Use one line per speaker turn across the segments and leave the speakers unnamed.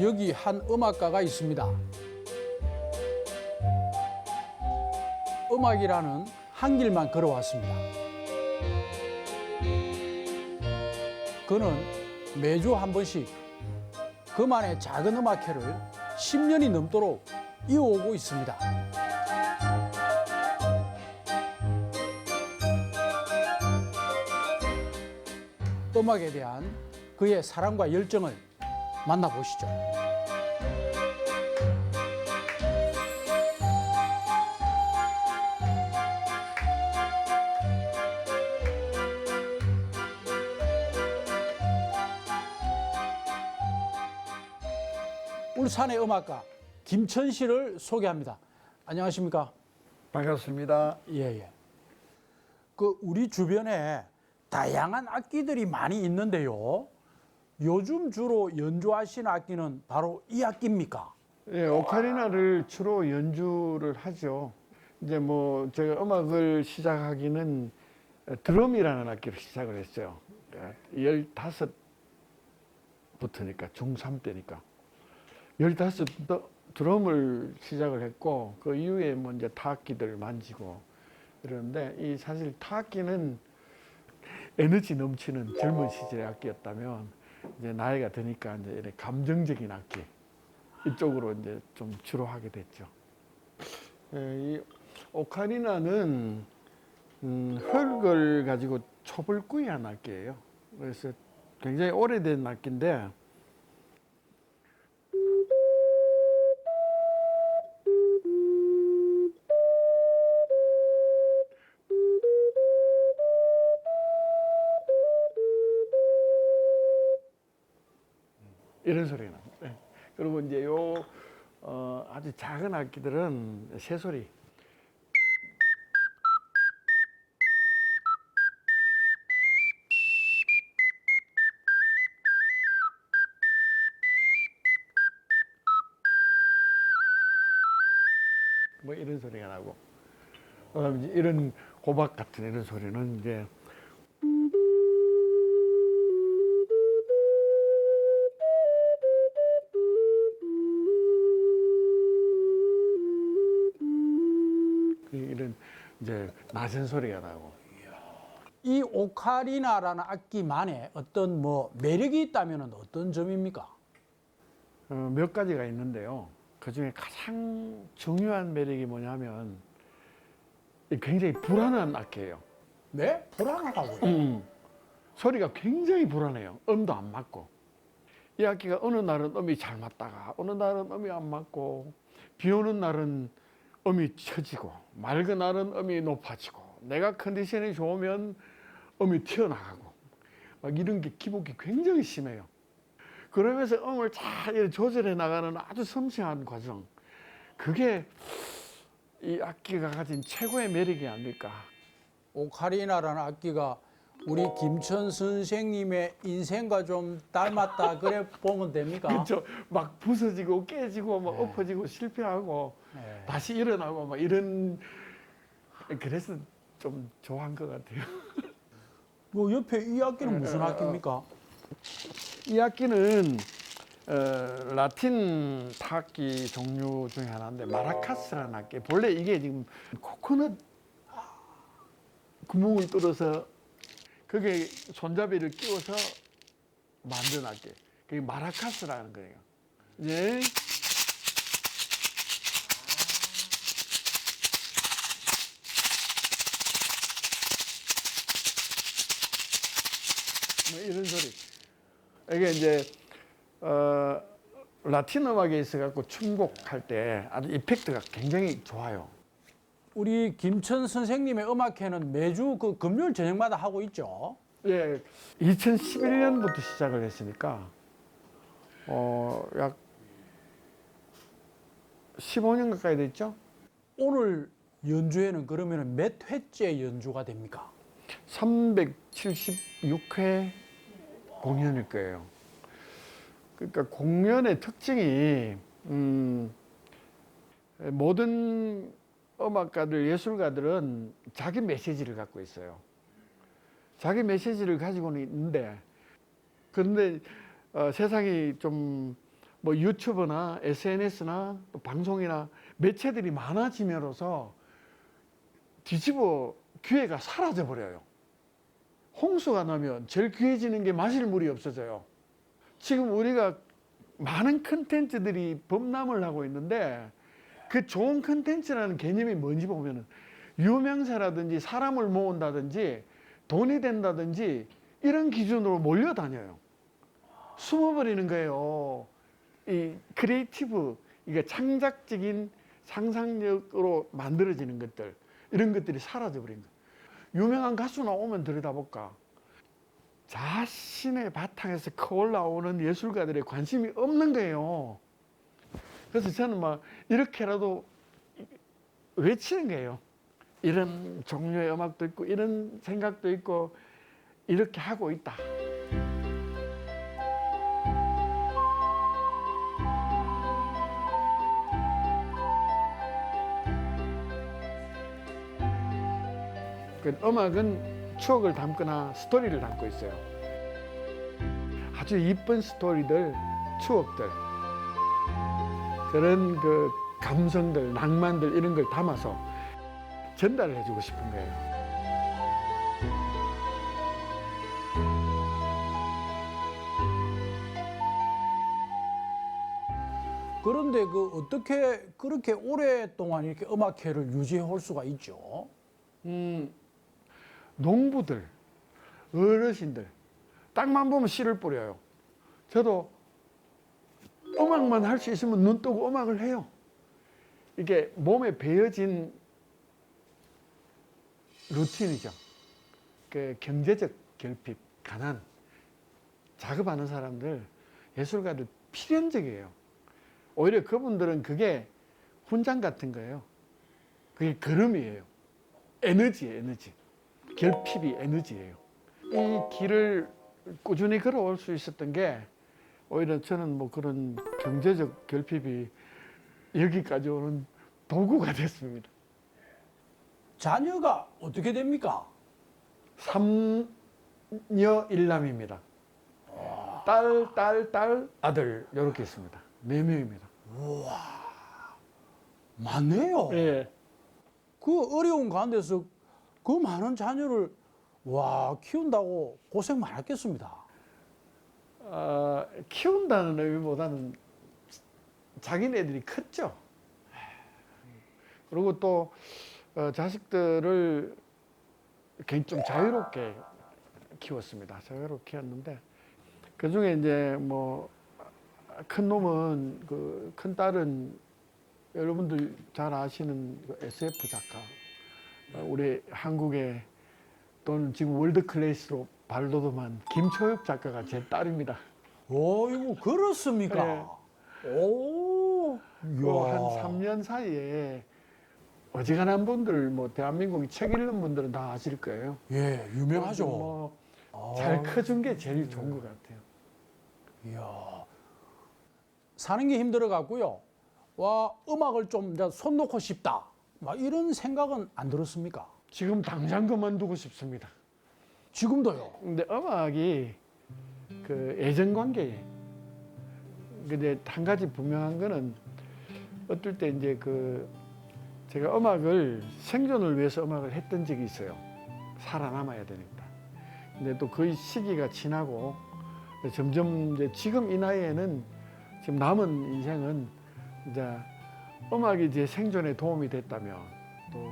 여기 한 음악가가 있습니다. 음악이라는 한 길만 걸어왔습니다. 그는 매주 한 번씩 그만의 작은 음악회를 10년이 넘도록 이어오고 있습니다. 음악에 대한 그의 사랑과 열정을 만나보시죠. 울산의 음악가 김천 씨를 소개합니다. 안녕하십니까?
반갑습니다.
예. 그 우리 주변에 다양한 악기들이 많이 있는데요. 요즘 주로 연주하시는 악기는 바로 이 악기입니까?
예, 오카리나를 주로 연주를 하죠. 이제 뭐 제가 음악을 시작하기는 드럼이라는 악기로 시작을 했어요. 15부터니까 중3 때니까 15 드럼을 시작을 했고 그 이후에 뭐 이제 타악기들 만지고 이러는데 이 사실 타악기는 에너지 넘치는 젊은 시절의 악기였다면 이제 나이가 드니까 이제 이렇게 감정적인 악기 이쪽으로 이제 좀 주로 하게 됐죠. 이 오카리나는 흙을 가지고 초벌구이한 악기예요. 그래서 굉장히 오래된 악기인데 이런 소리가 납니다. 네. 그리고 이제 아주 작은 악기들은 새소리. 뭐 이런 소리가 나고. 그다음에 이제 이런 고박 같은 이런 소리는 이제 이런 이제 낮은 소리가 나고.
이 오카리나라는 악기만의 어떤 뭐 매력이 있다면 어떤 점입니까?
몇 가지가 있는데요. 그 중에 가장 중요한 매력이 뭐냐면 굉장히 불안한 악기예요.
네? 불안하다고요?
소리가 굉장히 불안해요. 음도 안 맞고. 이 악기가 어느 날은 음이 잘 맞다가 어느 날은 음이 안 맞고 비 오는 날은 음이 처지고 맑은 날은 음이 높아지고 내가 컨디션이 좋으면 음이 튀어나가고 막 이런 게 기복이 굉장히 심해요. 그러면서 음을 잘 조절해 나가는 아주 섬세한 과정, 그게 이 악기가 가진 최고의 매력이 아닐까.
오카리나라는 악기가 우리 김천 선생님의 인생과 좀 닮았다 그래 보면 됩니까?
그렇죠. 막 부서지고 깨지고 막 엎어지고 실패하고
네.
다시 일어나고 막 이런, 그래서 좀 좋아한 것 같아요.
뭐 옆에 이 악기는 무슨 악기입니까?
이 악기는 라틴 타악기 종류 중에 하나인데 마라카스라는 악기. 본래 이게 지금 코코넛 구멍을 뚫어서 거기에 손잡이를 끼워서 만든 악기. 그게 마라카스라는 거예요. 예. 뭐 이런 소리. 이게 이제 라틴 음악에 있어갖고 춤곡할 때 아주 이펙트가 굉장히 좋아요.
우리 김천 선생님의 음악회는 매주 그 금요일 저녁마다 하고 있죠.
예, 2011년부터 시작을 했으니까 약 15년 가까이 됐죠?
오늘 연주회는 그러면 몇 회째 연주가 됩니까?
376회 공연일 거예요. 그러니까 공연의 특징이 모든 음악가들, 예술가들은 자기 메시지를 갖고 있어요. 자기 메시지를 가지고는 있는데, 그런데 세상이 좀 뭐 유튜브나 SNS나 또 방송이나 매체들이 많아짐으로써 뒤집어 기회가 사라져 버려요. 홍수가 나면 제일 귀해지는 게 마실 물이 없어져요. 지금 우리가 많은 컨텐츠들이 범람을 하고 있는데 그 좋은 컨텐츠라는 개념이 뭔지 보면은 유명세라든지 사람을 모은다든지 돈이 된다든지 이런 기준으로 몰려다녀요. 숨어버리는 거예요. 이 크리에이티브, 이게 창작적인 상상력으로 만들어지는 것들, 이런 것들이 사라져버린 거예요. 유명한 가수 나오면 들여다볼까? 자신의 바탕에서 커 올라오는 예술가들의 관심이 없는 거예요. 그래서 저는 막 이렇게라도 외치는 거예요. 이런 종류의 음악도 있고 이런 생각도 있고 이렇게 하고 있다. 그 음악은 추억을 담거나 스토리를 담고 있어요. 아주 이쁜 스토리들, 추억들, 그런 그 감성들, 낭만들 이런 걸 담아서 전달을 해주고 싶은 거예요.
그런데 그 어떻게 그렇게 오랫동안 이렇게 음악회를 유지해 올 수가 있죠?
농부들, 어르신들 땅만 보면 씨를 뿌려요. 저도 음악만 할 수 있으면 눈 뜨고 음악을 해요. 이게 몸에 배어진 루틴이죠. 그 경제적 결핍, 가난, 작업하는 사람들, 예술가들 필연적이에요. 오히려 그분들은 그게 훈장 같은 거예요. 그게 걸음이에요. 에너지예요, 에너지. 결핍이 에너지예요. 이 길을 꾸준히 걸어올 수 있었던 게 오히려 저는 뭐 그런 경제적 결핍이 여기까지 오는 도구가 됐습니다.
자녀가 어떻게 됩니까?
삼녀 일남입니다. 딸, 아들 이렇게 있습니다. 4명입니다.
많네요.
예.
그 어려운 가운데서 그 많은 자녀를 키운다고 고생 많았겠습니다.
키운다는 의미보다는 자기네들이 컸죠. 그리고 또 자식들을 굉장히 좀 자유롭게 키웠습니다. 자유롭게 키웠는데 그 중에 이제 뭐 큰 놈은 그 큰 딸은 여러분들 잘 아시는 SF 작가, 우리 한국의 또는 지금 월드 클래스로 발돋움한 김초엽 작가가 제 딸입니다.
이거 그렇습니까?
네.
오,
한 3년 사이에 어지간한 분들, 뭐 대한민국 책 읽는 분들은 다 아실 거예요.
예, 유명하죠.
잘 커준 게 제일 좋은 것 같아요.
이야, 사는 게 힘들어 갖고요. 음악을 좀 이제 손 놓고 싶다. 막 이런 생각은 안 들었습니까?
지금 당장 그만두고 싶습니다.
지금도요.
근데 음악이 그 애정 관계에. 근데 한 가지 분명한 거는 어떨 때 이제 제가 음악을 생존을 위해서 음악을 했던 적이 있어요. 살아남아야 되니까. 근데 또 그 시기가 지나고 점점 이제 지금 이 나이에는 지금 남은 인생은 이제 음악이 제 생존에 도움이 됐다면 또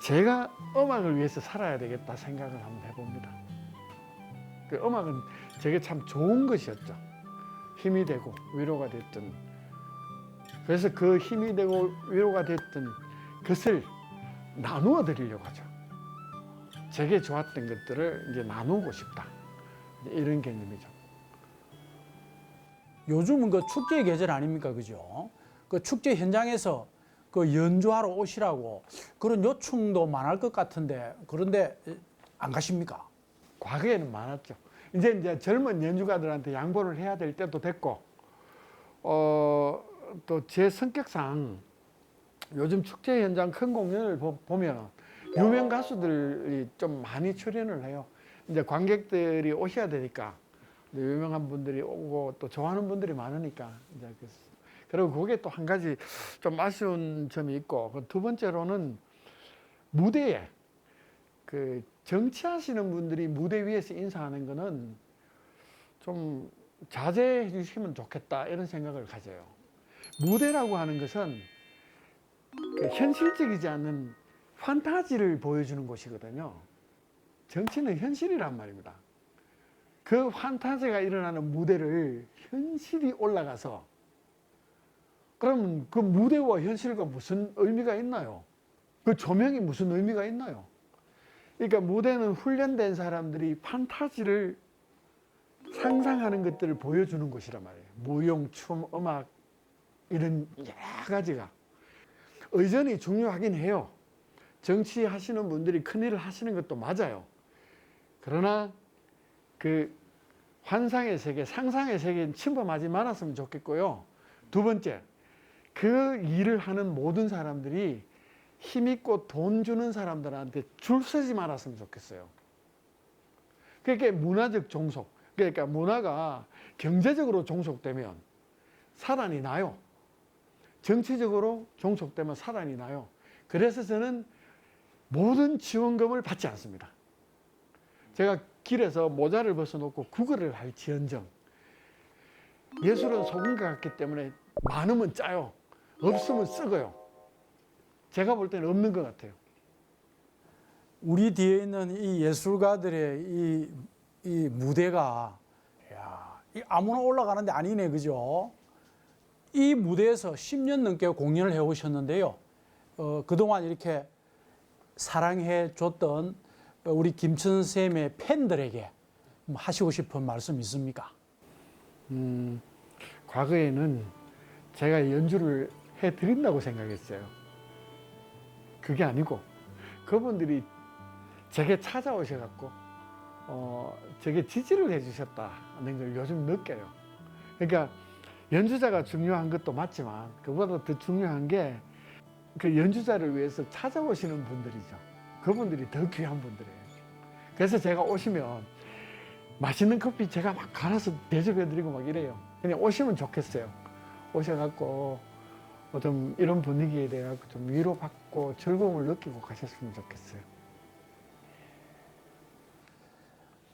제가 음악을 위해서 살아야 되겠다 생각을 한번 해봅니다. 그 음악은 제게 참 좋은 것이었죠. 힘이 되고 위로가 됐던. 그래서 그 힘이 되고 위로가 됐던 것을 나누어 드리려고 하죠. 제게 좋았던 것들을 이제 나누고 싶다. 이런 개념이죠.
요즘은 그 축제의 계절 아닙니까? 그죠? 그 축제 현장에서 그 연주하러 오시라고 그런 요청도 많을 것 같은데 그런데 안 가십니까?
과거에는 많았죠. 이제 젊은 연주가들한테 양보를 해야 될 때도 됐고, 또 제 성격상 요즘 축제 현장 큰 공연을 보면 유명 가수들이 좀 많이 출연을 해요. 이제 관객들이 오셔야 되니까 유명한 분들이 오고 또 좋아하는 분들이 많으니까 이제 그리고 그게 또 한 가지 좀 아쉬운 점이 있고 그 두 번째로는 무대에 그 정치하시는 분들이 무대 위에서 인사하는 거는 좀 자제해 주시면 좋겠다 이런 생각을 가져요. 무대라고 하는 것은 그 현실적이지 않는 판타지를 보여주는 곳이거든요. 정치는 현실이란 말입니다. 그 판타지가 일어나는 무대를 현실이 올라가서 그러면 그 무대와 현실과 무슨 의미가 있나요? 그 조명이 무슨 의미가 있나요? 그러니까 무대는 훈련된 사람들이 판타지를 상상하는 것들을 보여주는 곳이란 말이에요. 무용, 춤, 음악 이런 여러 가지가 의전이 중요하긴 해요. 정치하시는 분들이 큰일을 하시는 것도 맞아요. 그러나 그 환상의 세계, 상상의 세계는 침범하지 말았으면 좋겠고요. 두 번째, 그 일을 하는 모든 사람들이 힘있고 돈 주는 사람들한테 줄 서지 말았으면 좋겠어요. 그러니까 문화적 종속, 그러니까 문화가 경제적으로 종속되면 사단이 나요. 정치적으로 종속되면 사단이 나요. 그래서 저는 모든 지원금을 받지 않습니다. 제가 길에서 모자를 벗어놓고 구걸을 할지언정 예술은 속은 것 같기 때문에 많으면 짜요. 없으면 썩어요. 제가 볼 때는 없는 것 같아요.
우리 뒤에 있는 이 예술가들의 이 무대가 이 아무나 올라가는 데 아니네, 그죠? 이 무대에서 10년 넘게 공연을 해오셨는데요. 그동안 이렇게 사랑해 줬던 우리 김천 선생님의 팬들에게 하시고 싶은 말씀 있습니까?
과거에는 제가 연주를 해드린다고 생각했어요. 그게 아니고 그분들이 제게 찾아오셔갖고 제게 지지를 해주셨다는 걸 요즘 느껴요. 그러니까 연주자가 중요한 것도 맞지만 그보다 더 중요한 게 그 연주자를 위해서 찾아오시는 분들이죠. 그분들이 더 귀한 분들이에요. 그래서 제가 오시면 맛있는 커피 제가 막 갈아서 대접해드리고 막 이래요. 그냥 오시면 좋겠어요. 오셔갖고 좀 이런 분위기에 대해 좀 위로받고 즐거움을 느끼고 가셨으면 좋겠어요.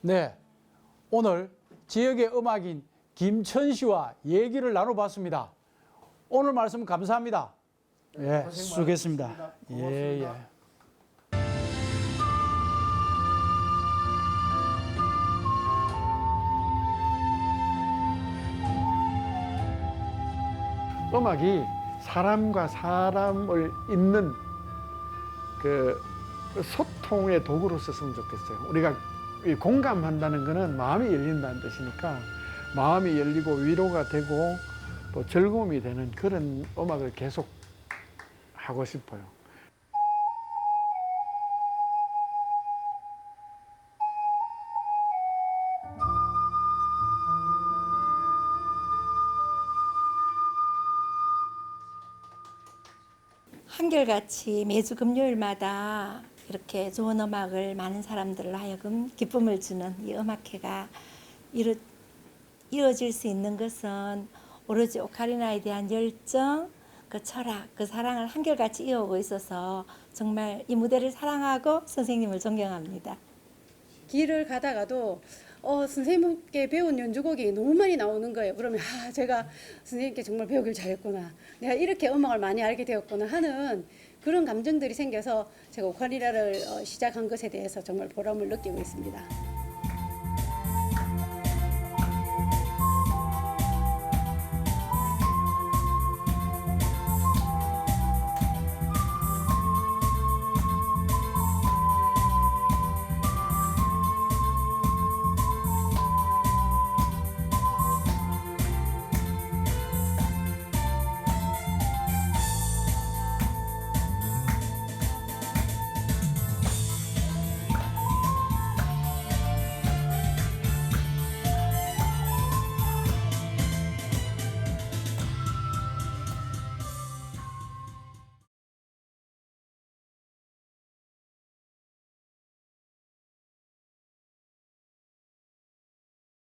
네, 오늘 지역의 음악인 김천 씨와 얘기를 나눠봤습니다. 오늘 말씀 감사합니다. 예, 수고했습니다. 예, 예.
음악이 사람과 사람을 잇는 그 소통의 도구로 썼으면 좋겠어요. 우리가 공감한다는 것은 마음이 열린다는 뜻이니까 마음이 열리고 위로가 되고 또 즐거움이 되는 그런 음악을 계속 하고 싶어요.
한결같이 매주 금요일마다 이렇게 좋은 음악을 많은 사람들로 하여금 기쁨을 주는 이 음악회가 이루어질 수 있는 것은 오로지 오카리나에 대한 열정, 그 철학, 그 사랑을 한결같이 이어오고 있어서 정말 이 무대를 사랑하고 선생님을 존경합니다.
길을 가다가도 선생님께 배운 연주곡이 너무 많이 나오는 거예요. 그러면 제가 선생님께 정말 배우길 잘했구나. 내가 이렇게 음악을 많이 알게 되었구나 하는 그런 감정들이 생겨서 제가 오카리나를 시작한 것에 대해서 정말 보람을 느끼고 있습니다.